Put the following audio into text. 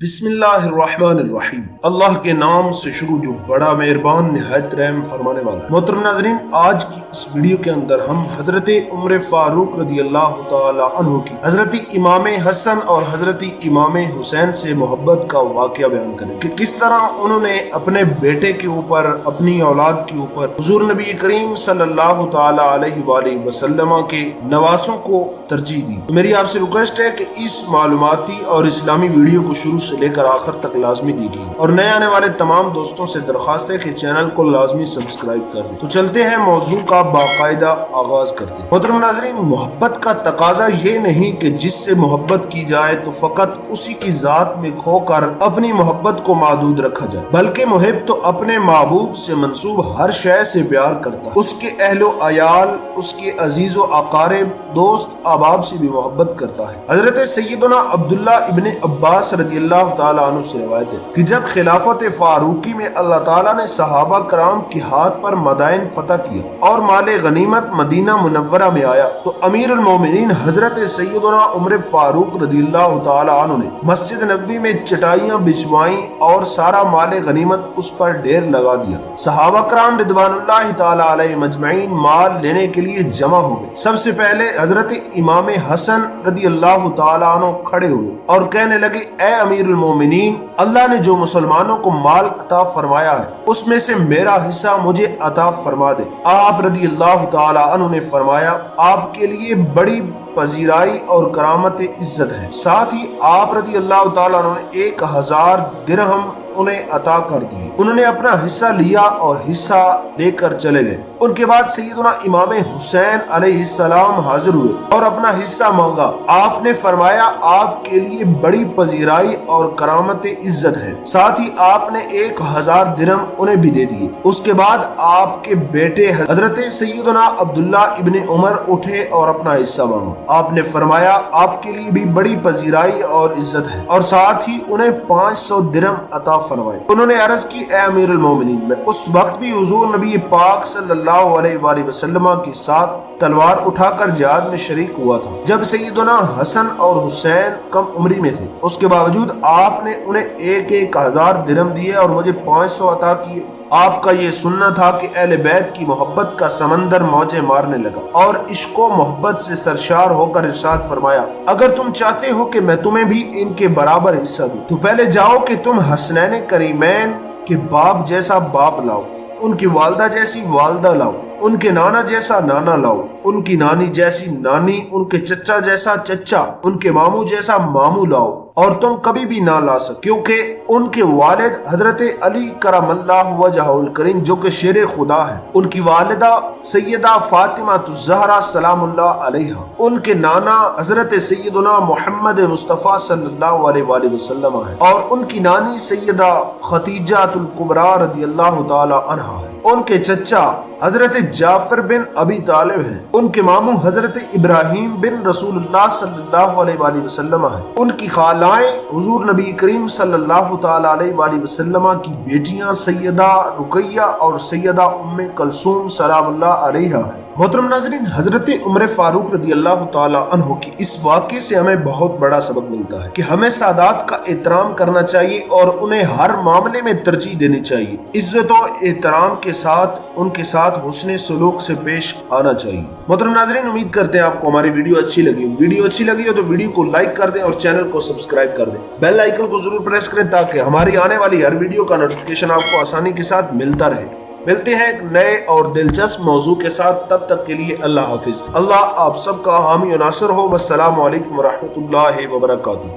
بسم اللہ الرحمن الرحیم، اللہ کے نام سے شروع جو بڑا مہربان نہایت رحم فرمانے والا ہے۔ محترم ناظرین، آج کی اس ویڈیو کے اندر ہم حضرت عمر فاروق رضی اللہ تعالی عنہ کی حضرت امام حسن اور حضرت امام حسین سے محبت کا واقعہ بیان کریں کہ کس طرح انہوں نے اپنے بیٹے کے اوپر، اپنی اولاد کے اوپر حضور نبی کریم صلی اللہ تعالی علیہ وآلہ وسلم کے نواسوں کو ترجیح دی۔ میری آپ سے ریکویسٹ ہے کہ اس معلوماتی اور اسلامی ویڈیو کو شروع سے لے کر آخر تک لازمی دیکھیے، اور نئے آنے والے تمام دوستوں سے درخواست ہے کہ چینل کو لازمی سبسکرائب کر دیں۔ تو چلتے ہیں موضوع کا باقاعدہ آغاز کرتے ہیں۔ محترم ناظرین، محبت کا تقاضا یہ نہیں کہ جس سے محبت کی جائے تو فقط اسی کی ذات میں کھو کر اپنی محبت کو محدود رکھا جائے، بلکہ محب تو اپنے محبوب سے منسوب ہر شے سے پیار کرتا ہے، اس کے اہل و عیال، اس کے عزیز و اقارب، دوست احباب سے بھی محبت کرتا ہے۔ حضرت سیدنا عبداللہ ابن عباس رضی اللہ تعالیٰ عنہ سے روایت ہے کہ جب خلافت فاروقی میں اللہ تعالیٰ نے صحابہ کرام کے ہاتھ پر مدائن فتح کیا اور مال غنیمت مدینہ منورہ میں آیا تو امیر المومنین حضرت سیدنا عمر فاروق رضی اللہ تعالیٰ عنہ نے مسجد نبوی میں چٹائیاں بچھوائیں اور سارا مال غنیمت اس پر ڈھیر لگا دیا۔ صحابہ کرام رضوان اللہ تعالیٰ علیہ مجمعین مال لینے کے لیے جمع ہو گئے۔ سب سے پہلے حضرت امام حسن رضی اللہ تعالیٰ عنہ کھڑے ہوئے اور کہنے لگے، اے امیر المومنین، اللہ نے جو مسلمانوں کو مال عطا فرمایا ہے اس میں سے میرا حصہ مجھے عطا فرما دے۔ آپ رضی اللہ تعالی عنہ نے فرمایا، آپ کے لیے بڑی پذیرائی اور کرامت عزت ہے۔ ساتھ ہی آپ رضی اللہ تعالی عنہ نے 1000 درہم انہیں عطا کر دیے۔ انہوں نے اپنا حصہ لیا اور حصہ لے کر چلے گئے۔ ان کے بعد سیدنا امام حسین علیہ السلام حاضر ہوئے اور اپنا حصہ مانگا۔ آپ نے فرمایا، آپ کے لیے بڑی پذیرائی اور کرامت عزت ہے۔ ساتھ ہی آپ نے 1000 درہم انہیں بھی دے دیے۔ اس کے بعد آپ کے بیٹے حضرت سیدنا عبداللہ ابن عمر اٹھے اور اپنا حصہ مانگا۔ آپ نے فرمایا، آپ کے لیے بھی بڑی پذیرائی اور عزت ہے، اور ساتھ ہی انہیں 500 درہم عطا فرمائے۔ انہوں نے عرض کی، اے امیر المومنین، میں اس وقت بھی حضور نبی پاک صلی اللہ علیہ وآلہ وسلم کے ساتھ تلوار اٹھا کر جہاد میں شریک ہوا تھا جب سیدنا حسن اور حسین کم عمری میں تھے۔ اس کے باوجود آپ نے انہیں 1000 درہم دیے اور مجھے 500 عطا کیے۔ آپ کا یہ سننا تھا کہ اہل بیت کی محبت کا سمندر موجیں مارنے لگا اور عشق و محبت سے سرشار ہو کر ارشاد فرمایا، اگر تم چاہتے ہو کہ میں تمہیں بھی ان کے برابر حصہ دوں تو پہلے جاؤ کہ تم حسنین کریمین کے باپ جیسا باپ لاؤ، ان کی والدہ جیسی والدہ لاؤ، ان کے نانا جیسا نانا لاؤ، ان کی نانی جیسی نانی، ان کے چچا جیسا چچا، ان کے ماموں جیسا ماموں لاؤ، اور تم کبھی بھی نہ لا سکتے، کیونکہ ان کے والد حضرت علی کرم اللہ وجہہ الکریم جو کہ شیر خدا ہے، ان کی والدہ سیدہ فاطمہ الزہرا سلام اللہ علیہا، ان کے نانا حضرت سیدنا محمد مصطفیٰ صلی اللہ علیہ وآلہ وسلم ہے، اور ان کی نانی سیدہ خدیجہ الکبریٰ رضی اللہ تعالی عنہا ہے، ان کے چچا حضرت جعفر بن ابی طالب ہیں، ان کے ماموں حضرت ابراہیم بن رسول اللہ صلی اللہ علیہ وآلہ وسلم ہیں، ان کی خالائیں حضور نبی کریم صلی اللہ تعالی علیہ وآلہ وسلم کی بیٹیاں سیدہ رقیہ اور سیدہ ام کلثوم سلام اللہ علیہا ہیں۔ محترم ناظرین، حضرت عمر فاروق رضی اللہ تعالی عنہ کی اس واقعے سے ہمیں بہت بڑا سبق ملتا ہے کہ ہمیں سادات کا احترام کرنا چاہیے اور انہیں ہر معاملے میں ترجیح دینی چاہیے۔ عزت و احترام کے ساتھ ان کے ساتھ حسن سلوک سے پیش آنا چاہیے۔ محترم ناظرین، امید کرتے ہیں آپ کو ہماری ویڈیو اچھی لگی ہو۔ ویڈیو اچھی لگی ہو تو ویڈیو کو لائک کر دیں اور چینل کو سبسکرائب کر دیں۔ بیل آئیکن کو ضرور پریس کریں تاکہ ہماری آنے والی ہر ویڈیو کا نوٹیفیکیشن آپ کو آسانی کے ساتھ ملتا رہے۔ ملتے ہیں ایک نئے اور دلچسپ موضوع کے ساتھ، تب تک کے لیے اللہ حافظ۔ اللہ آپ سب کا حامی و ناصر ہو۔ والسلام علیکم ورحمۃ اللہ وبرکاتہ۔